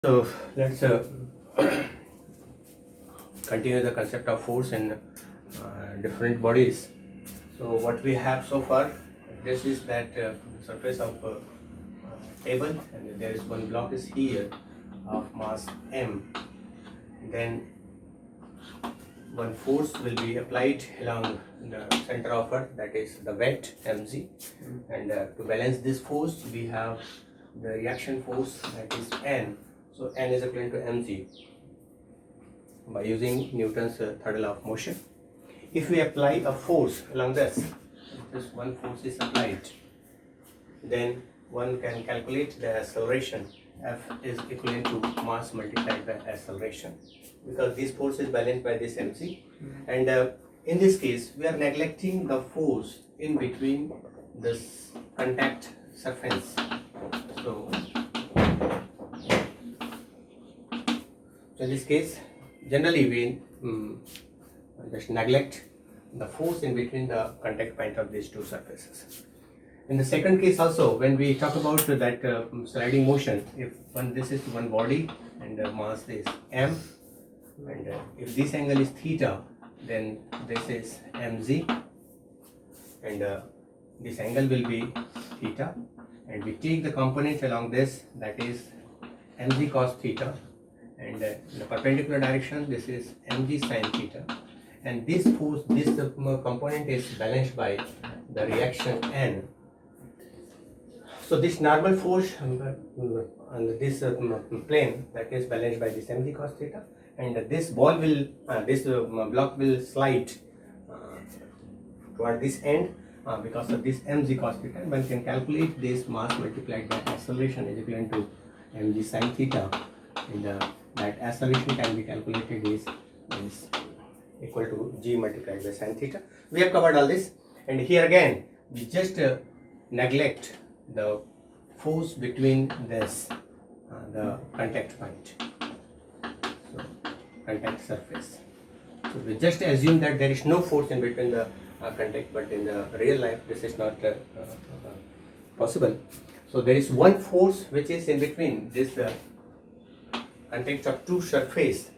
So let's continue the concept of force in different bodies. So what we have so far, this is that surface of table, and there is one block is here of mass m. Then one force will be applied along the center of Earth, that is the weight mg, and to balance this force we have the reaction force, that is n. So n is equivalent to mg by using Newton's third law of motion. If we apply a force along this one force is applied, then one can calculate the acceleration. F is equivalent to mass multiplied by acceleration, because this force is balanced by this mc, and in this case we are neglecting the force in between this contact surface. So in this case generally we just neglect the force in between the contact point of these two surfaces. In the second case also, when we talk about that sliding motion, if this is one body and the mass is m, and if this angle is theta, then this is mg, and this angle will be theta, and we take the component along this, that is mg cos theta, and in the perpendicular direction this is mg sin theta, and this force, this component is balanced by the reaction n. So this normal force on this plane, that is balanced by this mg cos theta, and this ball will block will slide toward this end because of this mg cos theta. One can calculate this mass multiplied by acceleration is equivalent to mg sin theta, and that acceleration can be calculated is equal to g multiplied by sin theta. We have covered all this, and here again we just neglect the force between this the contact point, so contact surface. So we just assume that there is no force in between the contact, but in the real life this is not possible. So there is one force which is in between this contact of two surface,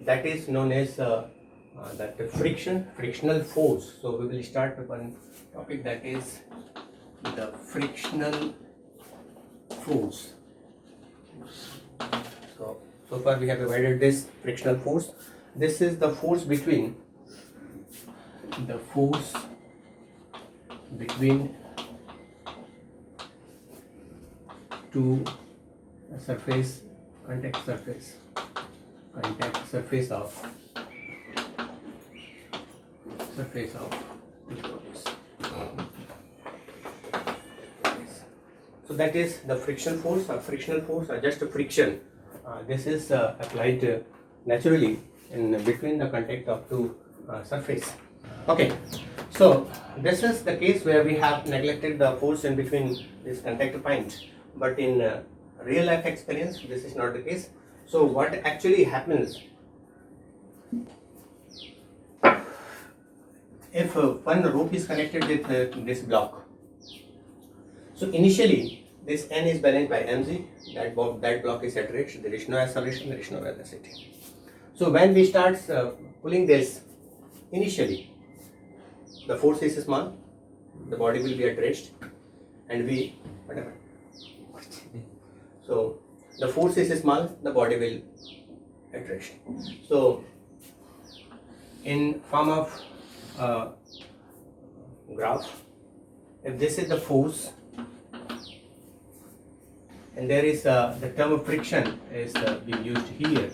that is known as that frictional force. So we will start with one topic, that is the frictional force. So far we have divided this frictional force. This is the force between two surface, contact surface of two bodies. So that is the friction force. Frictional force are just a friction. This is applied naturally in between the contact of two surface. Okay, so this is the case where we have neglected the force in between this contact point, but in real life experience this is not the case. So what actually happens if one rope is connected with this block? So initially this n is balanced by mg, that block is at rest, there is no acceleration, there is no velocity. So when we start pulling this, initially the force is small, the body will be at rest, and so the force is small, the body will at rest. So in form of graph, if this is the force, and there is the term of friction is being used here.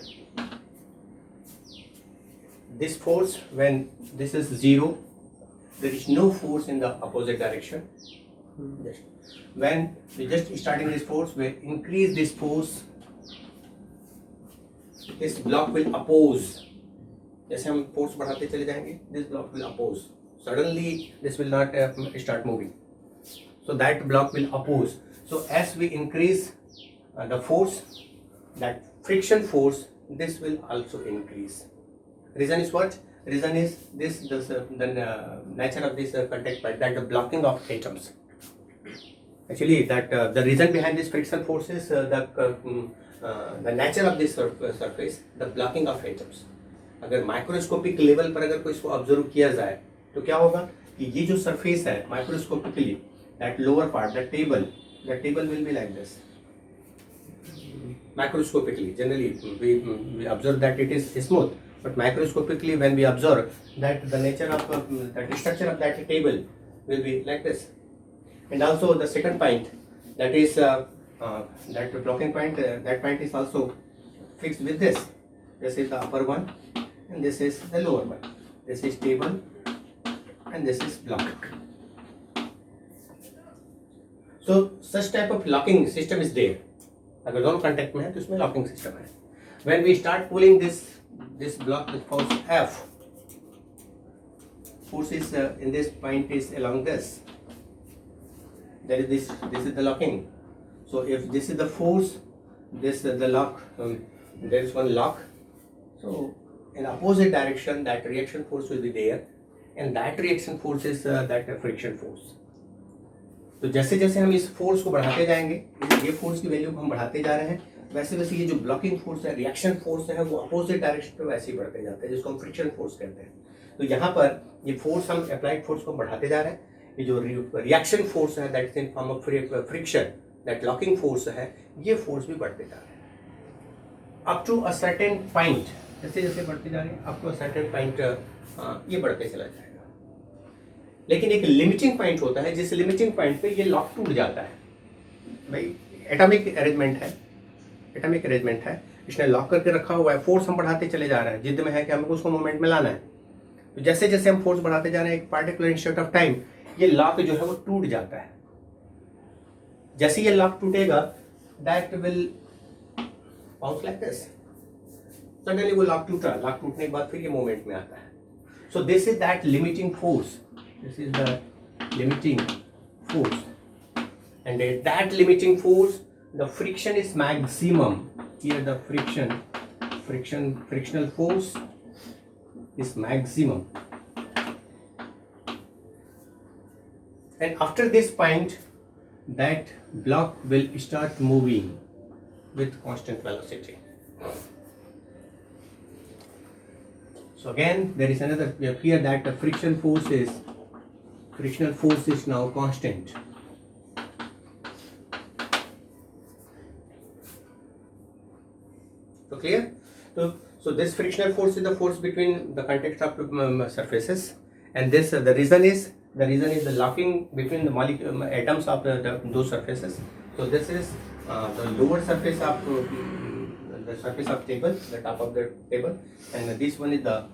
This force, when this is 0, there is no force in the opposite direction. When we just starting this force, we increase this force, this block will oppose. जैसे हम force बढ़ाते चले जाएंगे, this block will oppose. Suddenly this will not start moving. So that block will oppose. So as we increase the force, that friction force, this will also increase. Reason is what? Reason is the nature of this contact point, that the blocking of atoms. Actually, that the reason behind this friction force is the the nature of this surface, the blocking of atoms. अगर microscopic level पर अगर कोई इसको observe किया जाए तो क्या होगा कि ये जो सरफेस है microscopically, that lower part, the table will be like this microscopically. Generally we observe that it is smooth, but microscopically when we observe that the nature of that structure of that table will be like this. And also the second point, that is that blocking point, that point is also fixed with this. This is the upper one and this is the lower one. This is table and this is block. So such type of locking system is there. अगर दोनों contact में है तो इसमें locking system है. When we start pulling this block with force F, force is in this point is along this. There is this is the locking. So if this is the force, this is the lock. There is one lock. So in opposite direction, that reaction force will be there, and that reaction force is that friction force. तो जैसे जैसे हम इस force को बढ़ाते जाएंगे, ये force की वैल्यू को हम बढ़ाते जा रहे हैं, वैसे वैसे ये जो ब्लॉकिंग फोर्स है, रिएक्शन फोर्स है, वो अपोजिट डायरेक्शन पे वैसे ही बढ़ते जाते हैं, जिसको हम फ्रिक्शन फोर्स कहते हैं. तो यहाँ पर ये फोर्स, हम अप्लाइड फोर्स को बढ़ाते जा रहे हैं. ये जो रिएक्शन फोर्स है, that is in form of friction, that locking force है, ये फोर्स भी बढ़ते जा रहे हैं up to a certain point. जैसे जैसे बढ़ते जा रहे हैं up to a certain point ये बढ़ते चला जाएगा. लेकिन एक लिमिटिंग पॉइंट होता है, जिस लिमिटिंग पॉइंट पे ये लॉक टूट जाता है. भाई एटॉमिक अरेंजमेंट है, इसने लॉक करके रखा हुआ है, फोर्स हम बढ़ाते चले जा रहे हैं, जिद में है कि हमको उसको मोमेंट में लाना है. तो जैसे जैसे हम फोर्स बढ़ाते जा रहे हैं, एक पार्टिकुलर इंस्टेंट ऑफ टाइम ये लॉक जो है वो टूट जाता है. जैसे ये लॉक टूटेगा, that will bounce like this. Suddenly वो लॉक टूटा, लॉक टूटने के बाद फिर ये मोमेंट में आता है. So this is that limiting force. This is the limiting force, and at that limiting force the friction is maximum. Here the frictional force is maximum, and after this point that block will start moving with constant velocity. So again there is another, we have here that the frictional force is now constant. So clear? So this frictional force is the force between the contact of surfaces, and this the reason is the locking between the atoms of those surfaces. So this is the lower surface of the surface of table, the top of the table, and this one is the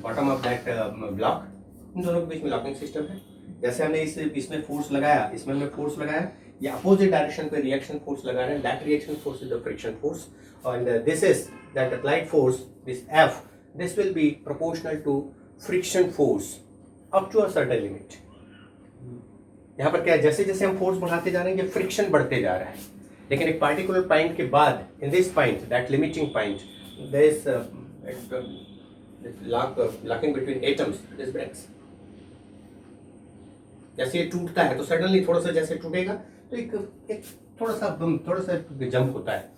bottom of that block. इन दोनों के बीच में locking system है. जैसे हमने इसमें force लगाया, इसमें हमने फोर्स लगाया, ये अपोजिट डायरेक्शन पे रिएक्शन फोर्स लगा रहे हैं. That reaction force is the friction force, and this is that applied force, this F, this will be proportional to friction force up to a certain limit. यहाँ पर क्या है, जैसे जैसे हम फोर्स बढ़ाते जा रहे हैं, ये फ्रिक्शन बढ़ते जा रहा है. लेकिन एक पार्टिकुलर पॉइंट के बाद, in this point, that limiting point, there is locking between atoms, this breaks. जैसे ये टूटता है तो सडनली थोड़ा सा जैसे टूटेगा तो एक थोड़ा सा जंप होता है,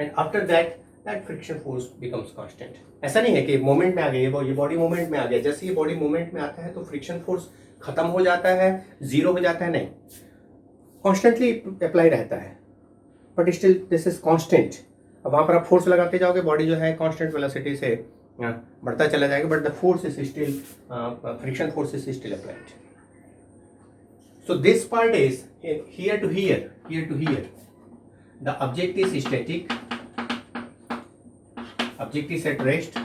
and after that friction force becomes constant. ऐसा नहीं है कि मोमेंट में आ गया, ये बॉडी मोमेंट में आ गया. जैसे ये बॉडी मोमेंट में आता है तो फ्रिक्शन फोर्स खत्म हो जाता है, जीरो हो जाता है, नहीं, कॉन्स्टेंटली अप्लाई रहता है, but still this is constant. अब वहाँ पर आप फोर्स लगाते जाओगे, बॉडी जो है कांस्टेंट वेलोसिटी से बढ़ता चला जाएगा, but the force is still, friction force is still applied. So this part is here to here. The object is static. Object is at rest.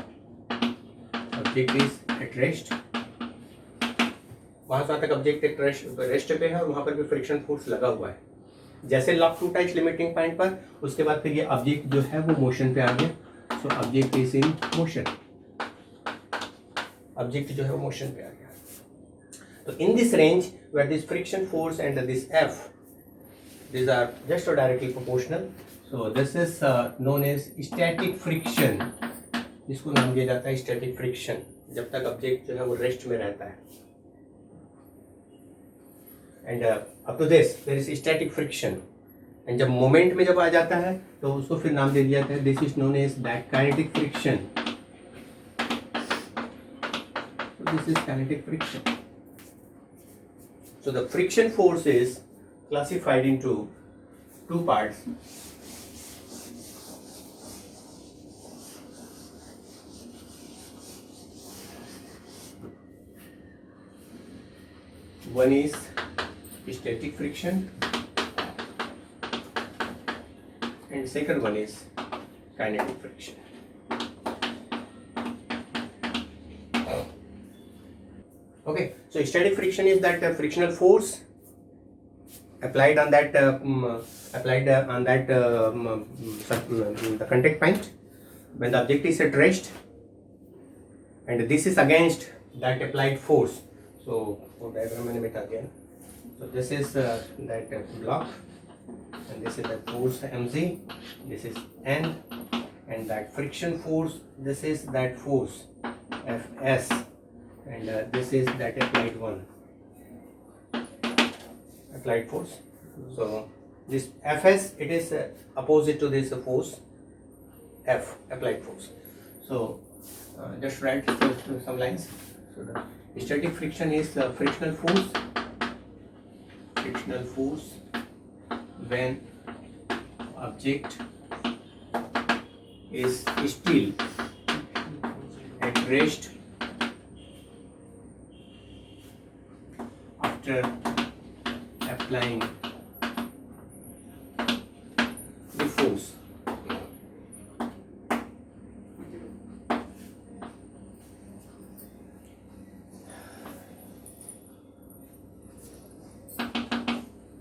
वहाँ से तक ऑब्जेक्ट एक रेस्ट पे है और वहाँ पर भी फ्रिक्शन फोर्स लगा हुआ है. जैसे लॉक टूटा इस लिमिटिंग पॉइंट पर, उसके बाद फिर ये ऑब्जेक्ट जो है वो मोशन पे आ गया. So object is in motion. Object जो है वो मोशन पे आ गया. So in this range where this friction force and this F, these are just directly proportional. So this is known as static friction. इसको नाम दिया जाता है static friction, जब तक ऑब्जेक्ट जो है वो रेस्ट में रहता है. And up to this there is static friction, and जब मोमेंट में जब आ जाता है तो उसको फिर नाम दे दिया जाता है, this is known as that kinetic friction. This is kinetic friction. So the friction force is classified into two parts. One is static friction and second one is kinetic friction. Okay, so static friction is that frictional force applied on that the contact point when the object is at rest, and this is against that applied force. So diagram मैंने मिटा दिया. So this is that block, and this is the force mg, this is n, and that friction force, this is that force fs, and this is that applied force. So this fs, it is opposite to this force f, applied force. So just write some lines. So the static friction is frictional force when object is still at rest after applying the force.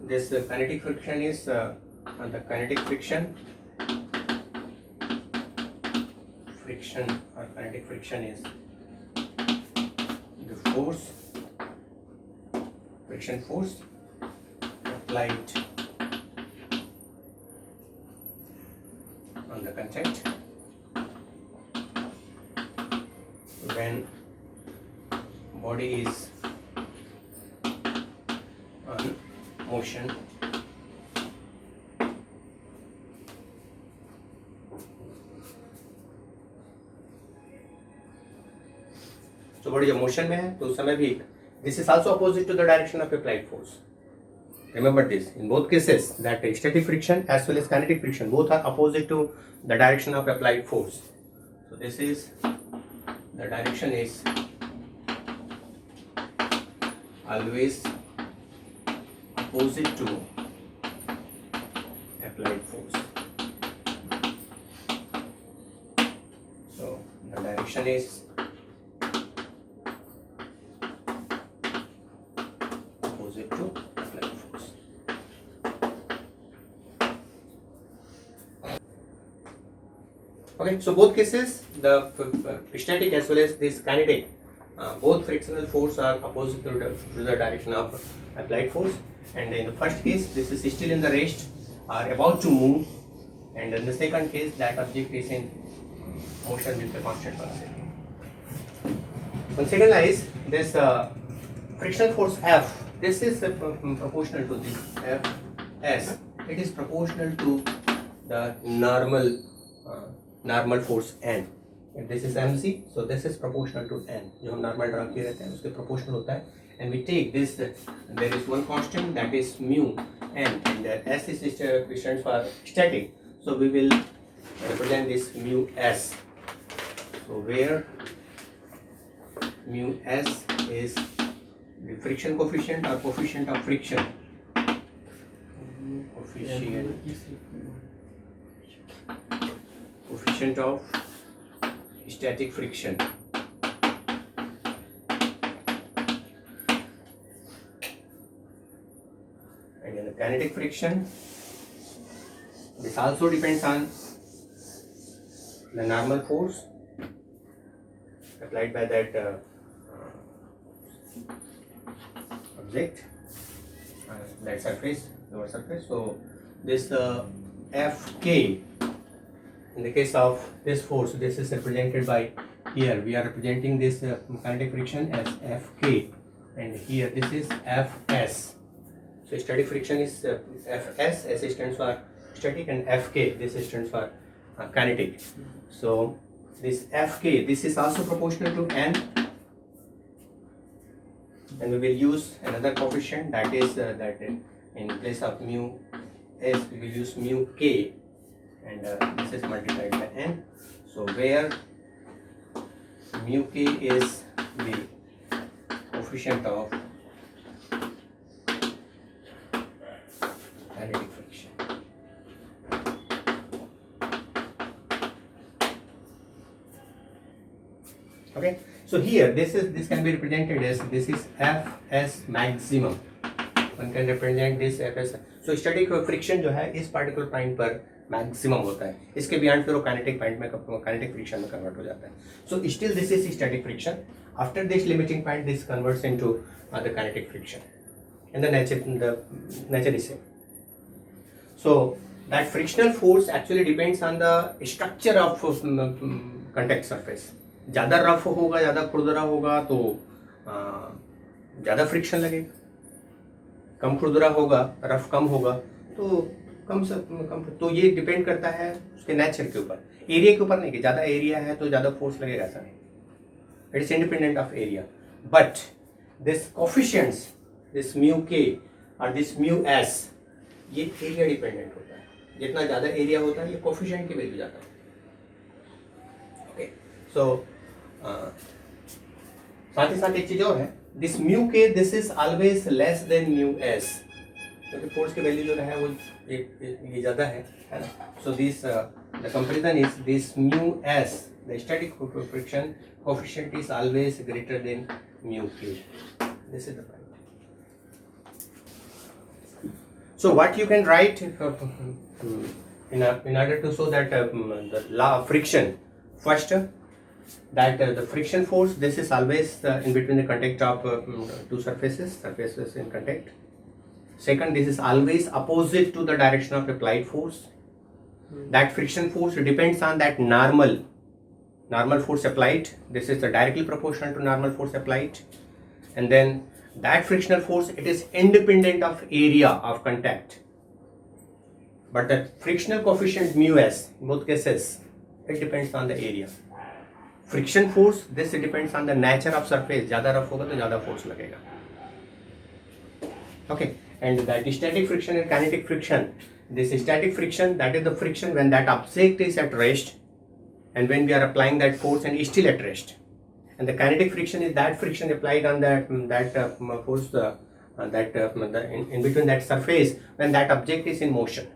This kinetic friction is the kinetic friction or kinetic friction is the friction force applied on the contact when body is on motion तो body जब motion में है तो उस समय भी this is also opposite to the direction of applied force. Remember this, in both cases that static friction as well as kinetic friction both are opposite to the direction of applied force. So this is the direction is always opposite to applied force. So the direction is opposite to applied force. Okay, so both cases, the static as well as this kinetic, both frictional force are opposite to the direction of applied force. And in the first case, this is still in the rest or about to move, and in the second case, that object is in motion with a constant velocity. Consider this frictional force F. This is proportional to this F S. It is proportional to the normal force N. If this is mc, so this is proportional to n. जो हम normal draw किए रहते हैं उसके proportional होता है. And we take this, there is one constant that is mu n, and s is stands for static. So we will represent this mu s. So where mu s is the friction coefficient or coefficient of friction. Coefficient of static friction. And in the kinetic friction, this also depends on the normal force applied by that object, that surface, lower surface. So this Fk, in the case of this force, this is represented by, here we are representing this kinetic friction as Fk, and here this is Fs. So static friction is Fs, S stands for static, and Fk, this stands for kinetic. So this Fk, this is also proportional to n, and we will use another coefficient, that is that in place of mu s we will use mu k, and this is multiplied by n. So where mu k is the coefficient of kinetic friction. Okay, so here this can be represented as, this is Fs maximum. One can represent this Fs. So static friction जो है इस particular point पर maximum होता है, इसके beyond फिर वो kinetic point में, काइनेटिक फ्रिक्शन में कन्वर्ट हो जाता है. So still this is static friction. After this limiting point this converts into the kinetic friction, and the nature is same. So that frictional force actually depends on the structure of contact surface. ज़्यादा rough होगा, ज़्यादा खुरदरा होगा तो ज़्यादा friction लगेगा. कम खुरदरा होगा, rough कम होगा तो कम. तो ये डिपेंड करता है उसके नेचर के ऊपर, एरिया के ऊपर नहीं कि ज़्यादा एरिया है तो ज़्यादा फोर्स लगेगा, ऐसा नहीं. It is independent of area. But this coefficients, this mu के और दिस म्यू एस, ये एरिया डिपेंडेंट होता है. जितना ज़्यादा एरिया होता है ये कोफिशिएंट की वैल्यू ज़्यादा है. ओके, सो साथ ही साथ एक चीज़ और है, this mu K this is always less than mu S, क्योंकि फोर्स की वैल्यू जो है वो ये ज़्यादा है ना. So this the comparison is this mu S, the static friction coefficient is always greater than mu K. This is the point. So what you can write in order to show that the law of friction, first that the friction force, this is always in between the contact of two surfaces in contact. Second, this is always opposite to the direction of applied force. That friction force depends on that normal force applied. This is directly proportional to normal force applied. And then that frictional force, it is independent of area of contact. But the frictional coefficient mu s, in both cases, it depends on the area. Friction force, this depends on the nature of surface. ज़्यादा rough होगा तो ज़्यादा force लगेगा. Okay. And that static friction and kinetic friction, this static friction, that is the friction when that object is at rest and when we are applying that force and is still at rest. And the kinetic friction is that friction applied on that force in between that surface when that object is in motion.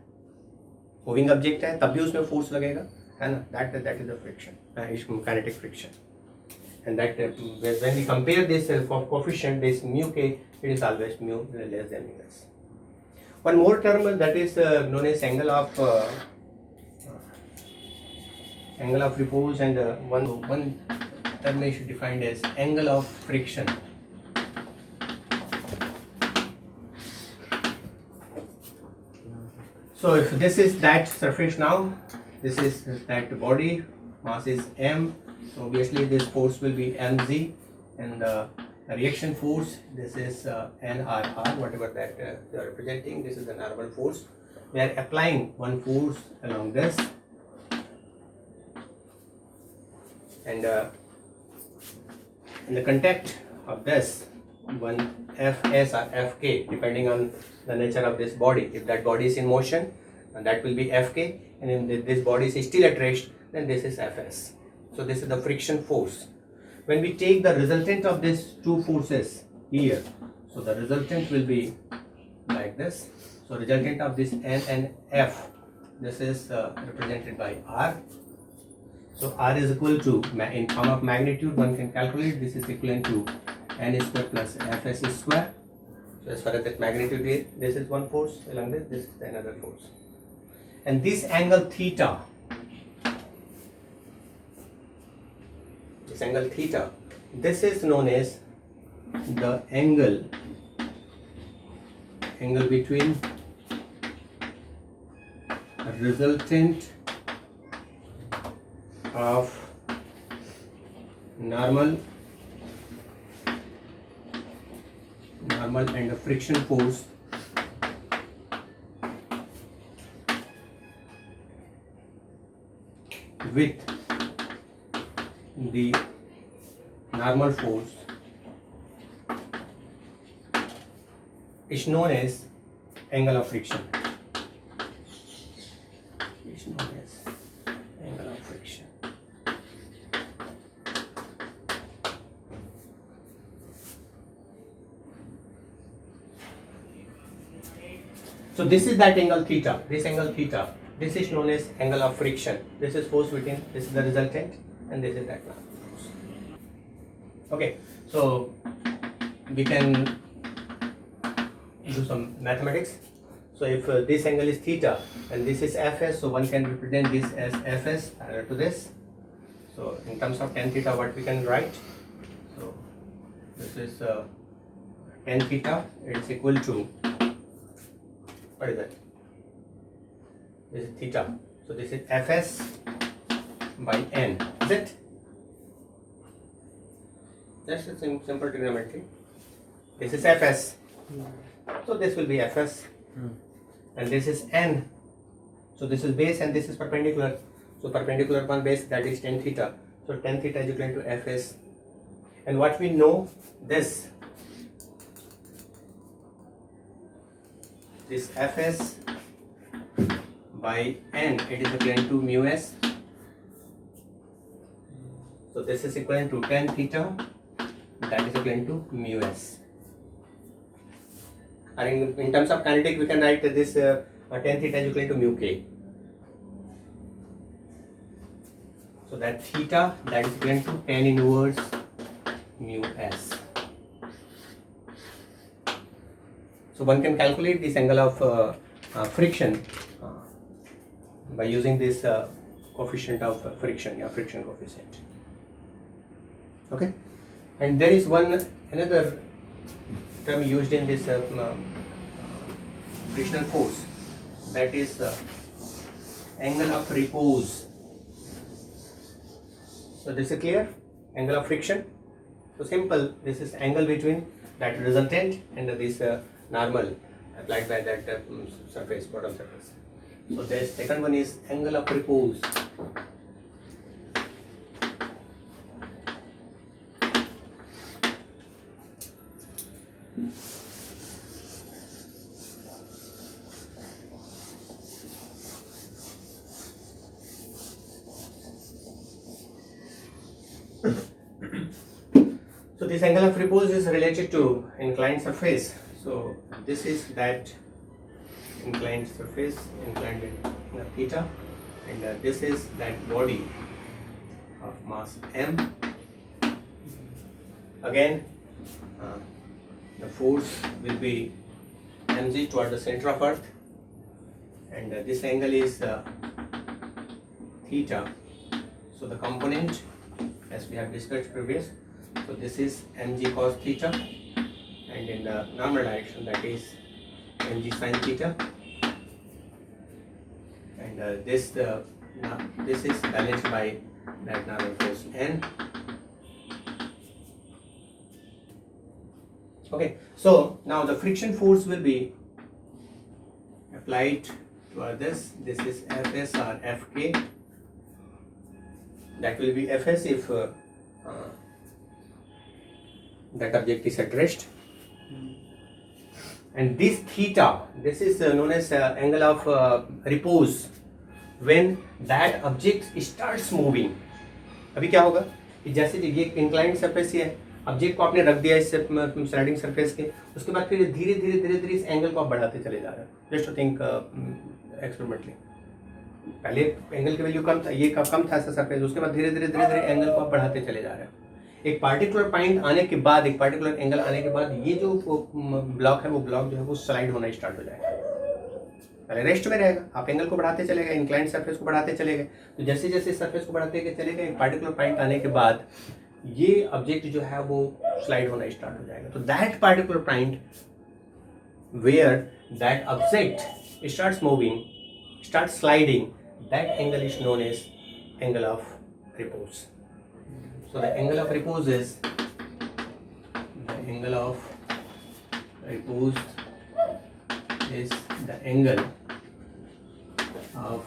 Moving object है तब भी उसमें force लगेगा, है ना. That is the friction, is kinetic friction. And that when we compare this coefficient, this mu k, it is always mu less than mu s. One more term that is known as angle of repose, and one term is defined as angle of friction. So if this is that surface now, this is that body, mass is m. So obviously this force will be mg, and the reaction force, this is nrr, whatever that they are representing. This is the normal force. We are applying one force along this, and in the contact of this one fs or fk, depending on the nature of this body. If that body is in motion, that will be fk, and if this body is still at rest, then this is fs. So this is the friction force. When we take the resultant of these two forces here, so the resultant will be like this. So resultant of this n and f, this is represented by r. So r is equal to, in form of magnitude, one can calculate, this is equivalent to n square plus fs square. So as far as that magnitude is, this is one force along this is another force. And this angle theta, this is known as the angle between resultant of normal and the friction force with the normal force is known as angle of friction. Is known as angle of friction. So this is that angle theta. This angle theta. This is known as angle of friction. This is force between. This is the resultant, and this is that normal force. Okay. So we can do some mathematics. So if this angle is theta and this is fs, so one can represent this as fs parallel to this. So in terms of tan theta, what we can write? So this is tan theta. It's equal to, what is that? This is theta. So this is fs by n. Is it? That's a simple trigonometry. This is fs. So this will be fs. And this is n. So this is base and this is perpendicular. So perpendicular upon base, that is tan theta. So tan theta is equal to fs. And what we know, this fs by n, it is equivalent to mu s. So this is equivalent to tan theta, that is equivalent to mu s. And in terms of kinetic, we can write this tan theta is equal to mu k. So that theta, that is equal to tan inverse mu s. So one can calculate this angle of friction by using this coefficient of friction, friction coefficient. Okay, and there is another term used in this frictional force, that is angle of repose. So this is clear, angle of friction. So simple, this is angle between that resultant and this normal applied by that surface, bottom surface. So the second one is angle of repose. So this angle of repose is related to inclined surface. So this is that inclined surface, inclined in theta, and this is that body of mass m. Again, the force will be mg toward the center of earth, and this angle is theta. So the component, as we have discussed previous, so this is mg cos theta, and in the normal direction, that is mg sin theta, and this is balanced by that normal force n. Okay, so now the friction force will be applied to this. This is fs or fk. That will be fs if that object is at rest. And this theta, this is known as angle of repose, when that object starts moving. अभी क्या होगा कि जैसे ये inclined surface है, object को आपने रख दिया इस स्लाइडिंग सरफेस के, उसके बाद फिर धीरे धीरे इस एंगल को आप बढ़ाते चले जा रहे हैं. जस्ट टू थिंक एक्सपेरिमेंटली, पहले एंगल की वैल्यू कम था, ये कम था ऐसा सरफेस, उसके बाद धीरे धीरे एंगल को आप बढ़ाते चले जा रहे हैं. एक पार्टिकुलर पॉइंट आने के बाद, एक पार्टिकुलर एंगल आने के बाद ये जो ब्लॉक है, वो ब्लॉक जो है वो स्लाइड होना स्टार्ट हो जाएगा. पहले रेस्ट में रहेगा, आप एंगल को बढ़ाते चले गए, इंक्लाइंड सरफेस को बढ़ाते चले गए, तो जैसे जैसे सरफेस को बढ़ाते चले गए, एक पार्टिकुलर पॉइंट आने के बाद ये ऑब्जेक्ट जो है वो स्लाइड होना स्टार्ट हो जाएगा. तो that particular point where that object starts moving, starts sliding, that angle is known as angle of repose. So the angle of repose is the angle of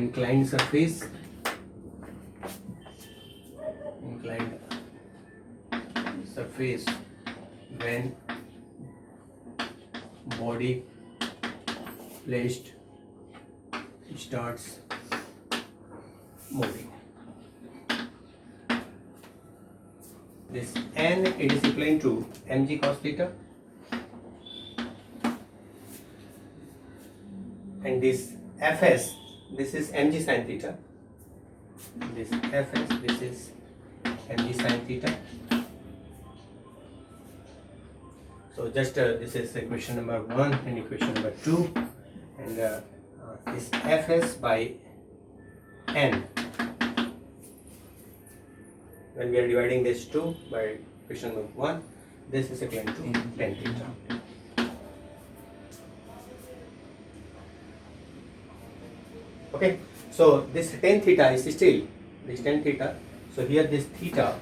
inclined surface surface when body placed starts moving. This n, it is equivalent to mg cos theta, and this fs, this is mg sin theta. This fs, this is mg sin theta. So just this is equation number 1 and equation number 2, and this fs by n, when we are dividing this 2 by equation number 1, this is equivalent to tan theta. Okay, so this tan theta is still this tan theta. So here this theta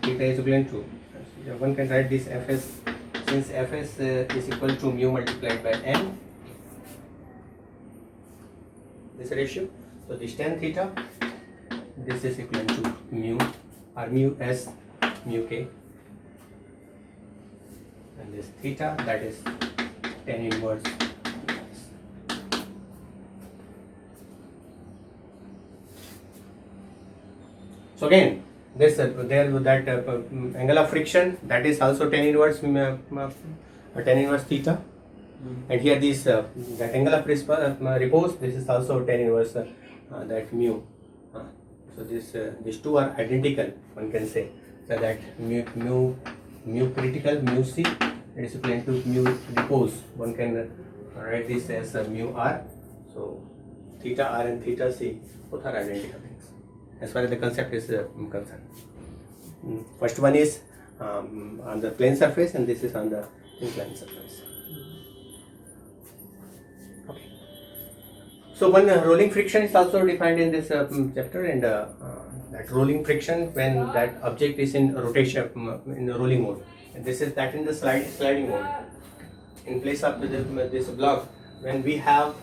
is equivalent to, one can write this fs, since fs is equal to mu multiplied by n, this ratio. So this tan theta, this is equivalent to mu, or mu s mu k, and this theta, that is tan inverse. So again, there's that angle of friction, that is also tan inverse theta, and here this that angle of repose, this is also tan inverse that mu. So these two are identical, one can say. So that mu critical, mu c, it is equivalent to mu repose. One can write this as mu r. So theta r and theta c, both are identical things as far as the concept is concerned. First one is on the plane surface, and this is on the inclined surface. Okay. So one rolling friction is also defined in this chapter, and that rolling friction when that object is in rotation, in the rolling mode, and this is that in the sliding mode. In place of this block, when we have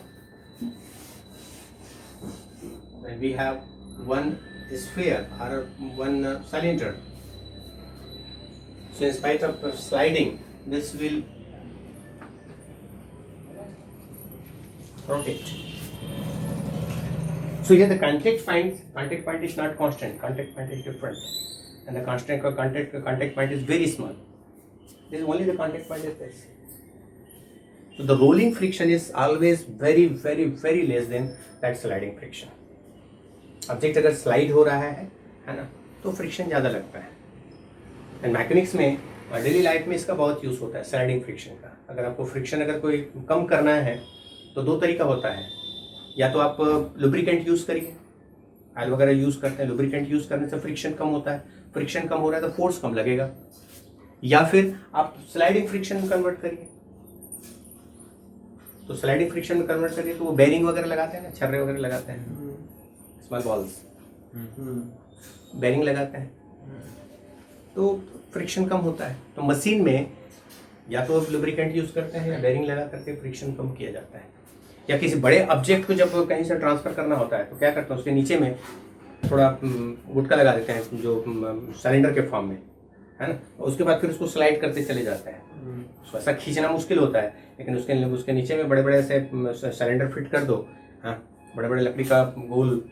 one sphere or one cylinder, so in spite of sliding, this will rotate. So here the contact point is not constant, contact point is different, and the contact point is very small. This is only the contact point is this. So the rolling friction is always very less than that sliding friction. Object अगर slide हो रहा है ना, तो friction ज़्यादा लगता है. And mechanics में डेली लाइफ में इसका बहुत यूज़ होता है, स्लाइडिंग फ्रिक्शन का. अगर आपको फ्रिक्शन अगर कोई कम करना है तो दो तरीका होता है. या तो आप लुब्रिकेंट यूज़ करिए, ऑयल वगैरह यूज़ करते हैं. लुब्रिकेंट यूज़ करने से फ्रिक्शन कम होता है. फ्रिक्शन कम हो रहा है तो फोर्स कम लगेगा. या फिर आप स्लाइडिंग फ्रिक्शन में कन्वर्ट करिए. तो स्लाइडिंग फ्रिक्शन में कन्वर्ट करिए तो वो बेरिंग वगैरह लगाते हैं ना, छर्रे वगैरह लगाते हैं, स्मॉल बॉल्स बेरिंग लगाते हैं, तो फ्रिक्शन कम होता है. तो मशीन में या तो लुब्रिकेंट यूज़ करते हैं या बेरिंग लगा करके फ्रिक्शन कम किया जाता है. या किसी बड़े ऑब्जेक्ट को जब कहीं से ट्रांसफ़र करना होता है तो क्या करते हैं, उसके नीचे में थोड़ा गुटका लगा देते हैं जो सिलेंडर के फॉर्म में है ना. उसके बाद फिर उसको स्लाइड करते चले जाते हैं. उसको ऐसा खींचना मुश्किल होता है, लेकिन उसके नीचे में बड़े बड़े ऐसे सिलेंडर फिट कर दो, हाँ, बड़े बड़े लकड़ी का गोल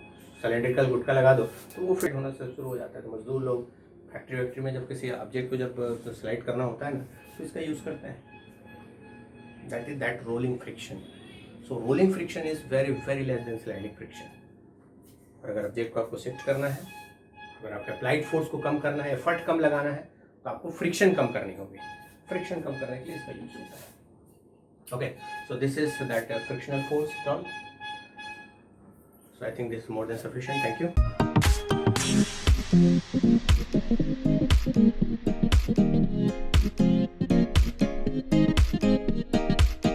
सिलेंड्रिकल गुटका लगा दो तो वो फिट होना शुरू हो जाता है. तो मजदूर लोग फैक्ट्री में जब किसी ऑब्जेक्ट को जब स्लाइड करना होता है ना, तो इसका यूज़ करते हैं. That is that rolling friction. So rolling friction is very less than sliding friction. और अगर ऑब्जेक्ट को आपको शिफ्ट करना है, अगर आपके अप्लाइड फोर्स को कम करना है, एफर्ट कम लगाना है, तो आपको फ्रिक्शन कम करनी होगी. फ्रिक्शन कम करने के लिए इसका यूज होता है. Okay, so this is that frictional force term. So I think this is more than sufficient. Thank you.